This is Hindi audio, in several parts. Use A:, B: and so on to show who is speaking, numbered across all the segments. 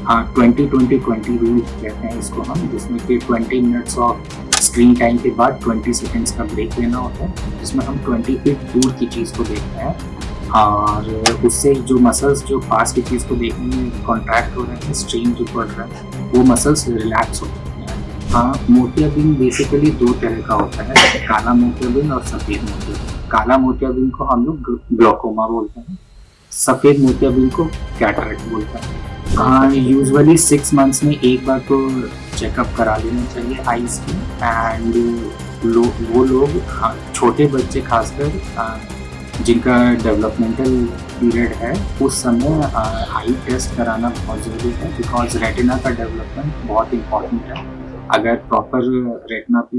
A: 20-20-20 रूल कहते हैं इसको हम, जिसमें कि 20 मिनट्स ऑफ स्क्रीन टाइम के बाद 20 सेकेंड्स का ब्रेक लेना होता है, जिसमें हम 20 फीट दूर की चीज़ को देखते हैं और उससे जो मसल्स जो पास की चीज़ को देखने में कॉन्ट्रैक्ट हो रहे हैं, स्ट्रेन जो पड़ रहा है, वो मसल्स रिलैक्स हो रहे हैं। मोतियाबिंद बेसिकली दो तरह का होता है, काला मोतियाबिंद और सफ़ेद मोतियाबिंद। काला मोतियाबिंद को हम लोग ग्लोकोमा बोलते हैं, सफ़ेद मोतियाबिंद को कैटरेक्ट बोलते हैं। यूजुअली 6 मंथ्स में एक बार तो चेकअप करा लेना चाहिए आईज की। एंड वो लोग छोटे बच्चे खासकर जिनका डेवलपमेंटल पीरियड है, उस समय आई टेस्ट कराना बहुत ज़रूरी है, बिकॉज रेटिना का डेवलपमेंट बहुत इम्पोर्टेंट है। अगर प्रॉपर रेटिना पे।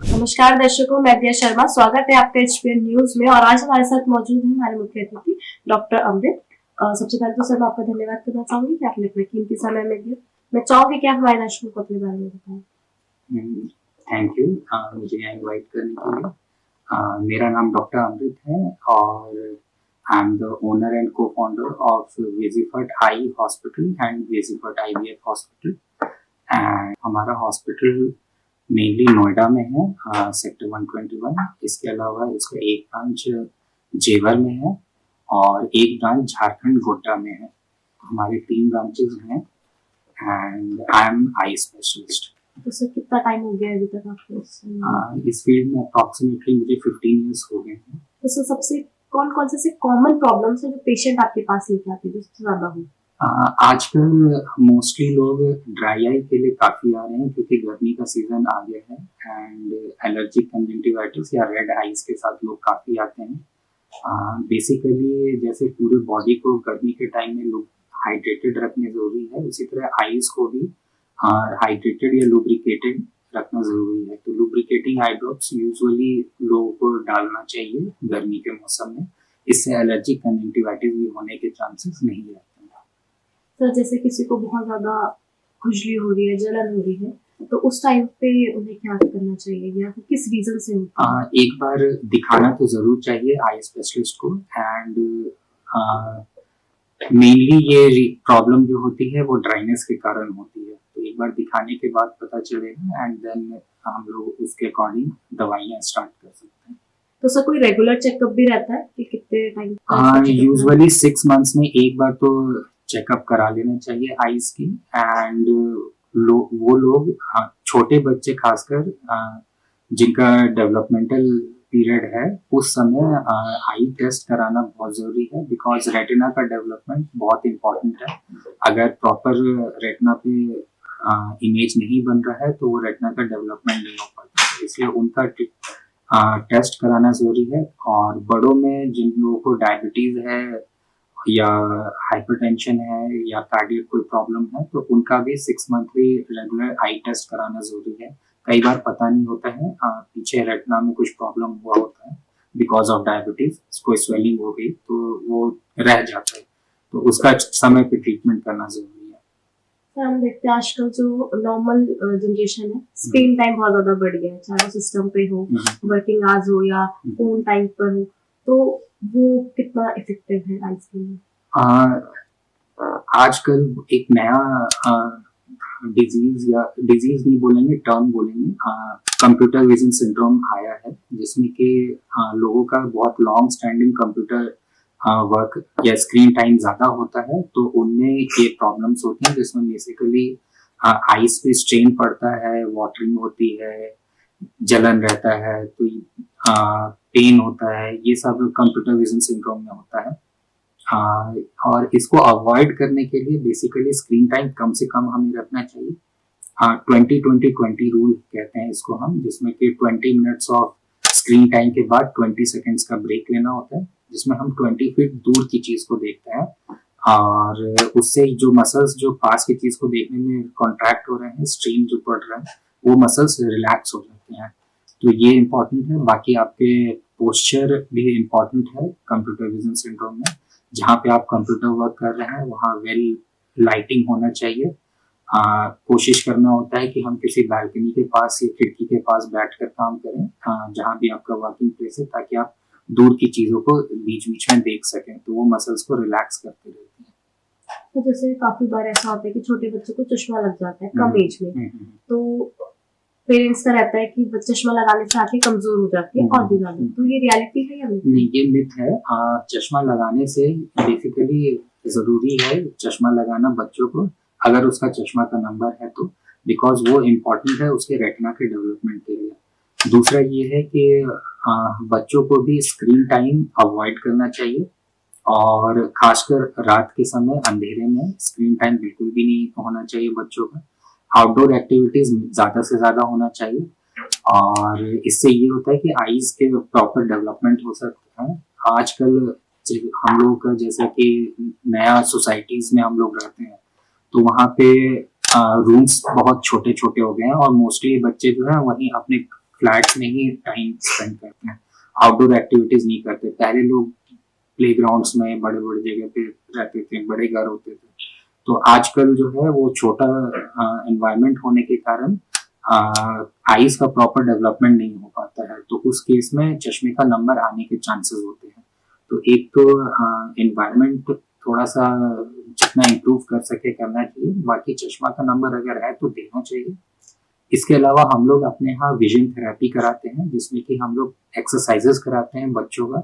B: नमस्कार दर्शकों, मैं दिया शर्मा, स्वागत है आपका एचपीएन न्यूज में। और आज हमारे साथ मौजूद है हमारे मुख्य अतिथि डॉक्टर अमृत। सबसे पहले तो सर मैं आपका धन्यवाद करना चाहूंगी कि आपने अपने कीमती समय में दिया। मैं चाहूंगी कि आप हमारे दर्शकों को अपने बारे में बताएं।
A: थैंक यू मुझे यहाँ इन्वाइट करने के लिए। मेरा नाम डॉक्टर अमृत है और I am the owner and co founder of Vegifert eye hospital and Vegifert IVF hospital. And हमारा हॉस्पिटल मेनली नोएडा में है, सेक्टर 121। इसके अलावा इसका एक ब्रांच जेवर में है और एक ब्रांच झारखंड गोड्डा में है। हमारे 3 ब्रांचेस हैं and I am eye specialist.
B: तो सर कितना टाइम हो गया अभी तक आपको
A: इस फील्ड में? अप्रॉक्सीमेटली मुझे 15 इयर्स हो गए हैं।
B: तो सर सबसे कौन कौन से कॉमन प्रॉब्लम्स है जो पेशेंट आपके पास लेके आते हैं, सबसे ज्यादा हो?
A: आजकल मोस्टली लोग ड्राई आई के लिए काफ़ी आ रहे हैं, क्योंकि गर्मी का सीजन आ गया है एंड एलर्जिक कंजंक्टिवाइटिस या रेड आइज के साथ लोग काफ़ी आते हैं। बेसिकली जैसे पूरे बॉडी को गर्मी के टाइम में लोग हाइड्रेटेड रखने ज़रूरी है, उसी तरह आइज को भी हाइड्रेटेड या लुब्रिकेटेड रखना ज़रूरी है। तो लुब्रिकेटिंग आई ड्रॉप्स यूजुअली लोगों को डालना चाहिए गर्मी के मौसम में। इससे एलर्जिक कंजंक्टिवाइटिस भी होने के चांसेस नहीं रहते।
B: सर जैसे किसी को बहुत ज्यादा खुजली हो रही है, जलन हो रही है, तो उस टाइम पे उन्हें क्या करना चाहिए या किस रीजन से होता है?
A: एक बार दिखाना तो जरूर चाहिए आई स्पेशलिस्ट को। एंड मेनली ये प्रॉब्लम जो होती है वो ड्राइनेस के कारण होती है, तो एक बार दिखाने के बाद पता चलेगा एंड देन हम लोग उसके अकॉर्डिंग दवाइयाँ स्टार्ट कर सकते हैं।
B: तो सर कोई रेगुलर चेकअप भी रहता है कि कितने टाइम?
A: यूजुअली 6 मंथ्स में एक बार तो चेकअप करा लेना चाहिए आईज की। एंड वो लोग छोटे बच्चे खासकर जिनका डेवलपमेंटल पीरियड है, उस समय आई टेस्ट कराना बहुत ज़रूरी है, बिकॉज रेटिना का डेवलपमेंट बहुत इम्पोर्टेंट है। अगर प्रॉपर रेटिना पे इमेज नहीं बन रहा है तो वो रेटिना का डेवलपमेंट नहीं हो पाता, इसलिए उनका टेस्ट कराना ज़रूरी है। और बड़ों में जिन लोगों को डायबिटीज़ है या हाइपरटेंशन है या कार्डियक कोई प्रॉब्लम है, तो उनका भी 6 मंथली रेगुलर आई टेस्ट कराना ज़रूरी है। कई बार पता नहीं होता है, पीछे रेटिना में कुछ प्रॉब्लम हुआ होता है बिकॉज ऑफ डायबिटीज, कोई स्वेलिंग हो गई तो वो रह जाता है, तो उसका समय पे ट्रीटमेंट करना जरूरी है।
B: सर हम देखते हैं आजकल जो नॉर्मल जनरेशन है, स्क्रीन टाइम बहुत ज्यादा बढ़ गया है, चाहे वो सिस्टम पे हो, वर्किंग आवर्स हो या फोन टाइम पर हो, तो वो कितना इफेक्टिव है आइज के लिए?
A: आजकल एक नया डिजीज नहीं बोलेंगे, टर्म बोलेंगे, कंप्यूटर विजन सिंड्रोम आया है, जिसमें कि लोगों का बहुत लॉन्ग स्टैंडिंग कंप्यूटर वर्क या स्क्रीन टाइम ज़्यादा होता है, तो उनमें ये प्रॉब्लम्स होती हैं, जिसमें बेसिकली आइज पे स्ट्रेन पड़ता है, वाटरिंग होती है, जलन रहता है, तो पेन होता है, ये सब कंप्यूटर विजन सिंड्रोम में होता है। और इसको अवॉइड करने के लिए बेसिकली स्क्रीन टाइम कम से कम हमें रखना चाहिए। 20-20-20 रूल कहते हैं इसको हम, जिसमें कि 20 मिनट्स ऑफ स्क्रीन टाइम के बाद 20 सेकेंड्स का ब्रेक लेना होता है, जिसमें हम 20 फीट दूर की चीज़ को देखते हैं और उससे जो मसल्स जो पास की चीज़ को देखने में कॉन्ट्रैक्ट हो रहे हैं, स्ट्रेन जो पड़ रहा है, वो मसल्स रिलैक्स हो जाते हैं। तो ये इम्पॉर्टेंट है। बाकी आपके पोस्चर भी इम्पॉर्टेंट है कंप्यूटर विजन सिंड्रोम में। जहाँ पे आप कंप्यूटर वर्क कर रहे हैं वहाँ वेल लाइटिंग होना चाहिए। कोशिश करना होता है कि हम किसी बालकनी के पास या खिड़की के पास बैठकर काम करें, जहाँ भी आपका वर्किंग प्लेस है, ताकि आप दूर की चीज़ों को बीच बीच में देख सकें, तो वो मसल्स को रिलैक्स करते रहते हैं।
B: तो जैसे काफी बार ऐसा होता है कि छोटे बच्चों को चश्मा लग जाता है कम एज में, तो पेरेंट्स का रहता है कि चश्मा लगाने से आंखें कमजोर हो जाती है और भी ज्यादा, तो ये रियलिटी है या नहीं?
A: नहीं, ये मिथ है। चश्मा लगाने से बेसिकली जरूरी है चश्मा लगाना बच्चों को, अगर उसका चश्मा का नंबर है तो, बिकॉज वो इम्पोर्टेंट है उसके रेटिना के डेवलपमेंट के लिए। दूसरा ये है कि बच्चों को भी स्क्रीन टाइम अवॉइड करना चाहिए, और खासकर रात के समय अंधेरे में स्क्रीन टाइम बिल्कुल भी नहीं होना चाहिए बच्चों का। आउटडोर एक्टिविटीज ज़्यादा से ज़्यादा होना चाहिए, और इससे ये होता है कि आईज के प्रॉपर डेवलपमेंट हो सकता है। आजकल हम लोग का जैसे कि नया सोसाइटीज में हम लोग रहते हैं, तो वहाँ पे रूम्स बहुत छोटे छोटे हो गए हैं, और मोस्टली बच्चे जो है वहीं अपने फ्लैट्स में ही टाइम स्पेंड करते हैं, आउटडोर एक्टिविटीज नहीं करते। पहले लोग प्लेग्राउंड्स में बड़े बड़े जगह पे रहते थे, बड़े घर होते थे। तो आजकल जो है वो छोटा एनवायरनमेंट होने के कारण आईज का प्रॉपर डेवलपमेंट नहीं हो पाता है, तो उस केस में चश्मे का नंबर आने के चांसेस होते हैं। तो एक तो एनवायरनमेंट थोड़ा सा जितना इम्प्रूव कर सके करना चाहिए, बाकी चश्मा का नंबर अगर है तो देना चाहिए। इसके अलावा हम लोग अपने यहाँ विजन थेरेपी कराते हैं, जिसमें कि हम लोग एक्सरसाइजेस कराते हैं बच्चों का,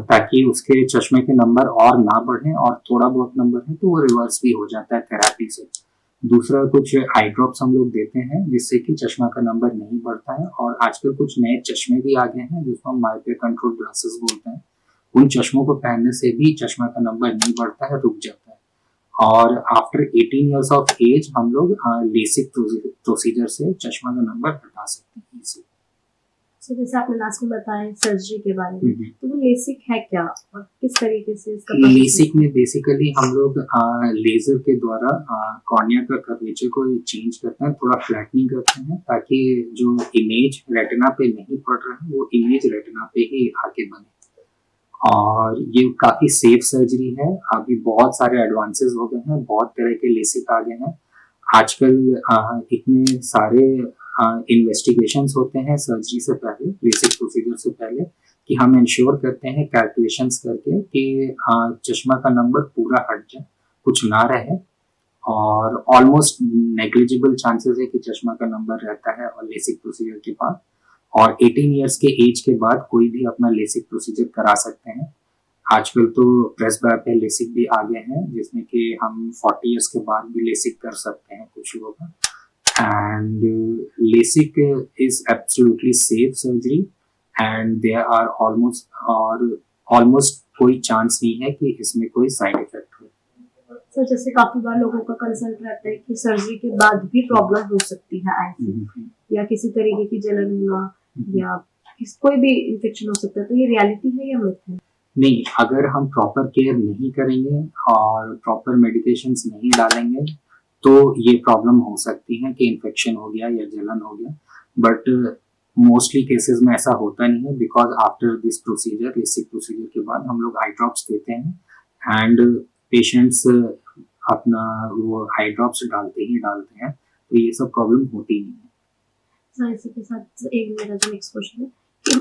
A: ताकि उसके चश्मे के नंबर और ना बढ़े, और थोड़ा बहुत नंबर है तो वो रिवर्स भी हो जाता है थेरेपी से। दूसरा कुछ आई ड्रॉप्स हम लोग देते हैं जिससे कि चश्मा का नंबर नहीं बढ़ता है, और आजकल कुछ नए चश्मे भी आ गए हैं जिसको हम माइक्रो कंट्रोल ग्लासेस बोलते हैं। उन चश्मों को पहनने से भी चश्मा का नंबर नहीं बढ़ता है, रुक जाता है। और आफ्टर 18 इयर्स ऑफ एज हम लोग लेसिक प्रोसीजर से चश्मा का नंबर हटा सकते हैं इजीली।
B: तो जैसे आपने लास्ट में बताया सर्जरी के बारे में, तो वो लेसिक है क्या और किस तरीके से इसका
A: लेसिक में बेसिकली हम लोग लेजर के द्वारा कॉर्निया का कर्वेचर को चेंज करते हैं, थोड़ा फ्लैटनिंग करते हैं, ताकि जो इमेज रेटिना पे नहीं पड़ रहा है वो इमेज रेटिना पे ही आके बने। और ये काफी सेफ सर्जरी है। अभी बहुत सारे एडवांसेस हो गए हैं, बहुत तरह के लेसिक आ गए हैं आजकल। इतने सारे इन्वेस्टिगेशंस होते हैं सर्जरी से पहले, बेसिक प्रोसीजर से पहले, कि हम इंश्योर करते हैं कैलकुलेशंस करके कि चश्मा का नंबर पूरा हट जाए, कुछ ना रहे, और ऑलमोस्ट नेग्लिजिबल चांसेस है कि चश्मा का नंबर रहता है और लेसिक प्रोसीजर के बाद। और 18 इयर्स के एज के बाद कोई भी अपना लेसिक प्रोसीजर करा सकते हैं। आजकल तो प्रेसबैपल लेसिक भी आ गए हैं, जिसमें कि हम 40 इयर्स के बाद भी लेसिक कर सकते हैं कुछ लोगों का। and LASIK is absolutely safe surgery, and there are almost कोई चांस नहीं है कि इसमें कोई साइड इफेक्ट हो।
B: सर जैसे काफी बार लोगों का कंसर्न रहता है कि सर्जरी के बाद भी प्रॉब्लम हो सकती है आई, या किसी तरीके की जलन होना, या कोई भी इन्फेक्शन हो सकता है, तो ये रियलिटी है या मिथ है?
A: नहीं, अगर हम प्रॉपर केयर नहीं करेंगे और प्रॉपर मेडिकेशंस नहीं डालेंगे तो ये प्रॉब्लम हो सकती है कि इन्फेक्शन हो गया या जलन हो गया, बट मोस्टली केसेस में ऐसा होता नहीं है, because after this procedure, LASIK procedure के बाद हम लोग आई ड्रॉप्स देते हैं एंड पेशेंट्स अपना वो आई ड्रॉप्स डालते हैं, तो ये सब प्रॉब्लम होती नहीं है।
B: सर इसी के साथ एक मेरा जो नेक्स्ट क्वेश्चन है,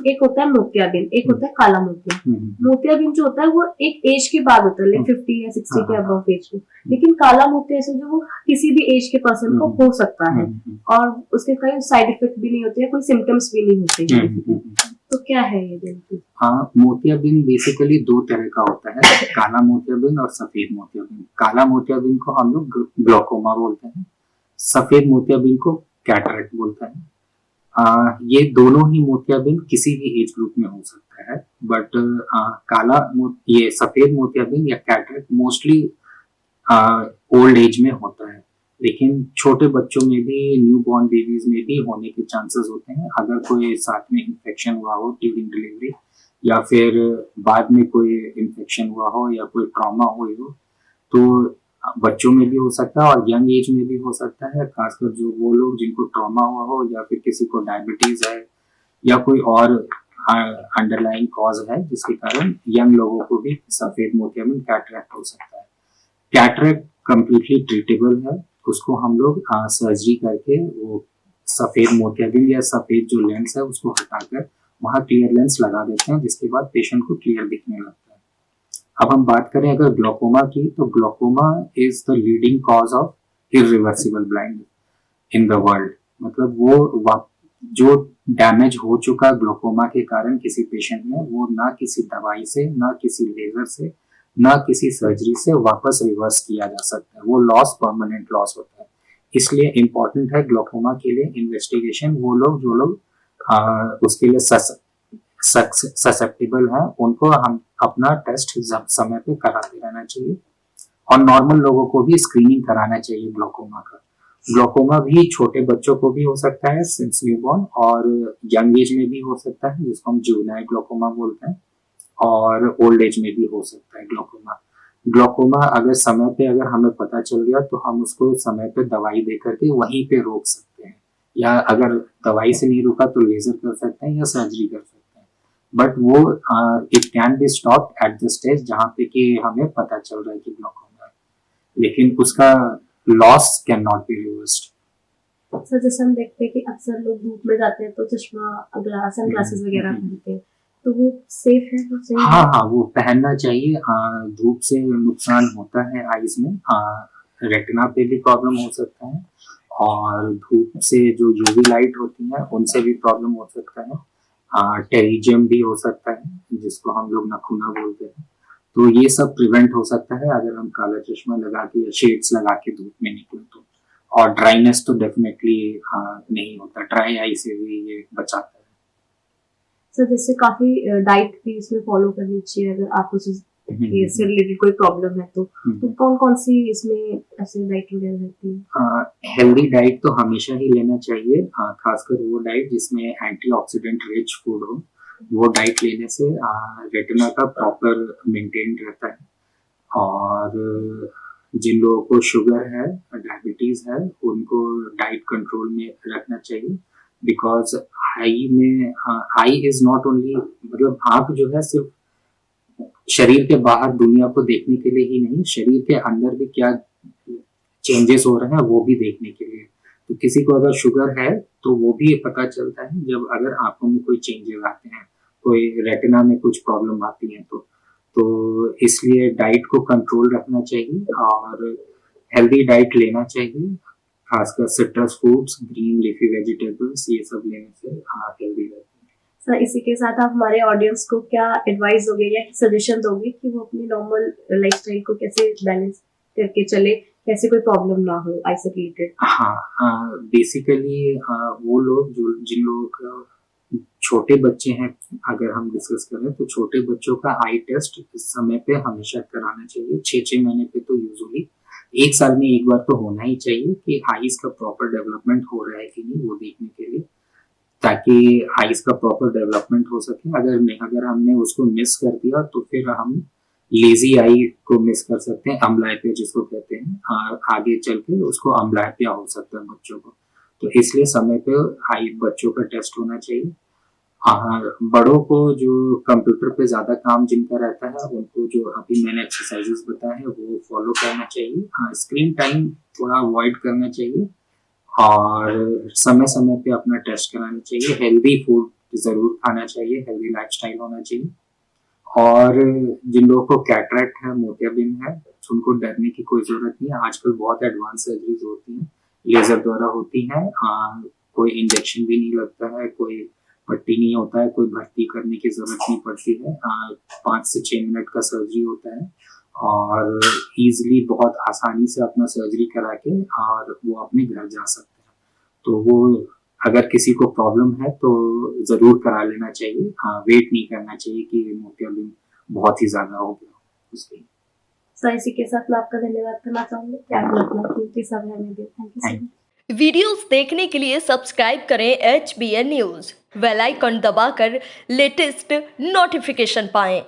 B: एक होता है मोतियाबिंद, एक होता है काला मोतिया। मोतियाबिंद जो होता है वो एक एज के बाद होता है, लाइक 50 या 60 के अबव एज को, लेकिन काला मोतिया ऐसे जो वो किसी भी एज के पर्सन को हो सकता है, और उसके कोई साइड इफेक्ट भी नहीं होते हैं, कोई सिम्टम्स भी नहीं होते हैं, तो क्या है ये बिल्कुल?
A: हाँ, मोतियाबिंद बेसिकली दो तरह का होता है, काला मोतियाबिंद और सफेद मोतियाबिंद। काला मोतियाबिंद को हम लोग ग्लोकोमा बोलते हैं, सफेद मोतियाबिंद को कैटरेक्ट बोलते हैं। ये दोनों ही मोतियाबिंद किसी भी एज ग्रुप में हो सकता है, बट ये सफेद मोतियाबिंद या कैटरेक्ट मोस्टली ओल्ड एज में होता है, लेकिन छोटे बच्चों में भी, न्यू बॉर्न बेबीज में भी होने के चांसेस होते हैं, अगर कोई साथ में इन्फेक्शन हुआ हो ड्यूरिंग डिलीवरी, या फिर बाद में कोई इन्फेक्शन हुआ हो, या कोई ट्रॉमा हुई हो, तो बच्चों में भी हो सकता है और यंग एज में भी हो सकता है। खासकर जो वो लोग जिनको ट्रॉमा हुआ हो, या फिर किसी को डायबिटीज है, या कोई और अंडरलाइंग कॉज है जिसके कारण यंग लोगों को भी सफेद मोतियाबिंद कैटरेक्ट हो सकता है। कैटरेक्ट कंप्लीटली ट्रीटेबल है, उसको हम लोग सर्जरी करके वो सफेद मोतियाबिंद या सफेद जो लेंस है उसको हटाकर वहाँ क्लियर लेंस लगा देते हैं, जिसके बाद पेशेंट को क्लियर दिखने लगता है। अब हम बात करें अगर ग्लोकोमा की, तो glaucoma is the leading cause of irreversible blindness in the world. मतलब जो डैमेज हो चुका ग्लोकोमा के कारण किसी पेशेंट में, वो ना किसी दवाई से, ना किसी लेजर से, ना किसी सर्जरी से वापस रिवर्स किया जा सकता है। वो लॉस परमानेंट लॉस होता है। इसलिए इम्पोर्टेंट है ग्लोकोमा के लिए इन्वेस्टिगेशन। वो लोग जो लोग उसके लिए ससेप्टेबल हैं, उनको हम अपना टेस्ट समय पे कराते रहना चाहिए। और नॉर्मल लोगों को भी स्क्रीनिंग कराना चाहिए ग्लोकोमा का। ग्लोकोमा भी छोटे बच्चों को भी हो सकता है सिंस न्यूबॉर्न, और यंग एज में भी हो सकता है जिसको हम जुवेनाइल ग्लोकोमा बोलते हैं, और ओल्ड एज में भी हो सकता है ग्लोकोमा। ग्लोकोमा अगर समय पे अगर हमें पता चल गया तो हम उसको समय पे दवाई दे करके वहीं पे रोक सकते हैं, या अगर दवाई से नहीं रुका तो लेजर कर सकते हैं या सर्जरी कर सकते हैं। बट वो it can be stopped at the stage जहाँ पे कि हमें पता चल रहा है कि ग्लोकोमा है, लेकिन उसका loss can not be reversed.
B: Sir जैसे हम देखते हैं कि अक्सर लोग धूप में जाते हैं तो चश्मा सन ग्लासेस वगैरह पहनते हैं, तो वो सेफ है, वो सही
A: हाँ
B: है?
A: हाँ, वो पहनना चाहिए। धूप से नुकसान होता है आईज में, रेटिना पे भी प्रॉब्लम हो सकता है, और धूप से जो यूवी लाइट होती है उनसे भी प्रॉब्लम हो सकता है। टेरिजियम भी हो सकता है जिसको हम लोग नखुना बोलते हैं। तो ये सब प्रिवेंट हो सकता है अगर हम काला चश्मा लगा के या शेड्स लगा के धूप में निकले तो। और ड्राइनेस तो डेफिनेटली नहीं होता, ड्राई आई से भी ये बचाता है।
B: सर जैसे काफी डाइट भी इसमें फॉलो करनी चाहिए अगर आपको से रिलेटेड कोई प्रॉब्लम है तो कौन कौन सी इसमें ऐसे डाइट वगैरह रहती है?
A: हेल्दी डाइट तो हमेशा ही लेना चाहिए, खासकर वो डाइट जिसमें एंटीऑक्सीडेंट रिच फूड हो। वो डाइट लेने से रेटिना का प्रॉपर मेंटेन रहता है। और जिन लोगों को शुगर है, डायबिटीज है, उनको डाइट कंट्रोल में रखना चाहिए। Because I is not only, मतलब आंख जो है सिर्फ शरीर के बाहर दुनिया को देखने के लिए ही नहीं, शरीर के अंदर भी क्या चेंजेस हो रहे हैं वो भी देखने के लिए। तो किसी को अगर शुगर है तो वो भी पता चलता है जब अगर आंखों में कोई चेंजेस आते हैं, कोई रेटिना में कुछ प्रॉब्लम आती है तो इसलिए डाइट को कंट्रोल रखना चाहिए और हेल्दी डाइट लेना चाहिए। खासकर citrus fruits, green leafy vegetables, ये सब लेने से हेल्दी रहते हैं।
B: सर इसी के साथ आप हमारे ऑडियंस को क्या एडवाइस दोगे या सजेशन दोगे कि वो अपनी नॉर्मल लाइफस्टाइल को कैसे बैलेंस करके चले, कैसे कोई प्रॉब्लम ना हो आई से रिलेटेड?
A: हाँ, बेसिकली वो लोग जो जिन लोगों का छोटे बच्चे हैं, अगर हम डिस्कस करें तो छोटे बच्चों का आई टेस्ट समय पे हमेशा कराना चाहिए। 6-6 महीने पे तो यूजुअली, 1 साल में एक बार तो होना ही चाहिए कि आईज का प्रॉपर डेवलपमेंट हो रहा है कि नहीं वो देखने के लिए, ताकि आईज का प्रॉपर डेवलपमेंट हो सके। अगर हमने उसको मिस कर दिया तो फिर हम लेजी आई को मिस कर सकते हैं, अम्बलाइपिया जिसको कहते हैं। आगे चल के उसको अम्बलाइपिया हो सकता है बच्चों को। तो इसलिए समय पे आई बच्चों का टेस्ट होना चाहिए। बड़ों को जो कंप्यूटर पे ज्यादा काम जिनका रहता है उनको जो अभी मैंने एक्सरसाइजेस बताए हैं वो फॉलो करना चाहिए। स्क्रीन टाइम थोड़ा अवॉइड करना चाहिए और समय समय पे अपना टेस्ट कराना चाहिए। हेल्दी फूड जरूर खाना चाहिए, हेल्दी लाइफस्टाइल होना चाहिए। और जिन लोगों को कैटरेक्ट है, मोतियाबिंद है, उनको डरने की कोई जरूरत नहीं है। आजकल बहुत एडवांस सर्जरीज होती हैं, लेजर द्वारा होती हैं। कोई इंजेक्शन भी नहीं लगता है, कोई पट्टी नहीं होता है, कोई भर्ती करने की जरूरत नहीं पड़ती है। 5 से 6 मिनट का सर्जरी होता है और इजीली बहुत आसानी से अपना सर्जरी करा के और वो अपने घर जा सकते हैं। तो वो अगर किसी को प्रॉब्लम है तो जरूर करा लेना चाहिए। वेट नहीं करना चाहिए कि मोतियाबिंद बहुत ही ज्यादा हो गया उसके।
B: सर इसी के साथ मैं आपका धन्यवाद करना चाहूंगी कि आपने अपना कीमती समय हमें दिया। Thank you so much.
C: Videos देखने के लिए सब्सक्राइब करें HBN न्यूज़, बेल आइकन दबाकर लेटेस्ट नोटिफिकेशन पाएं।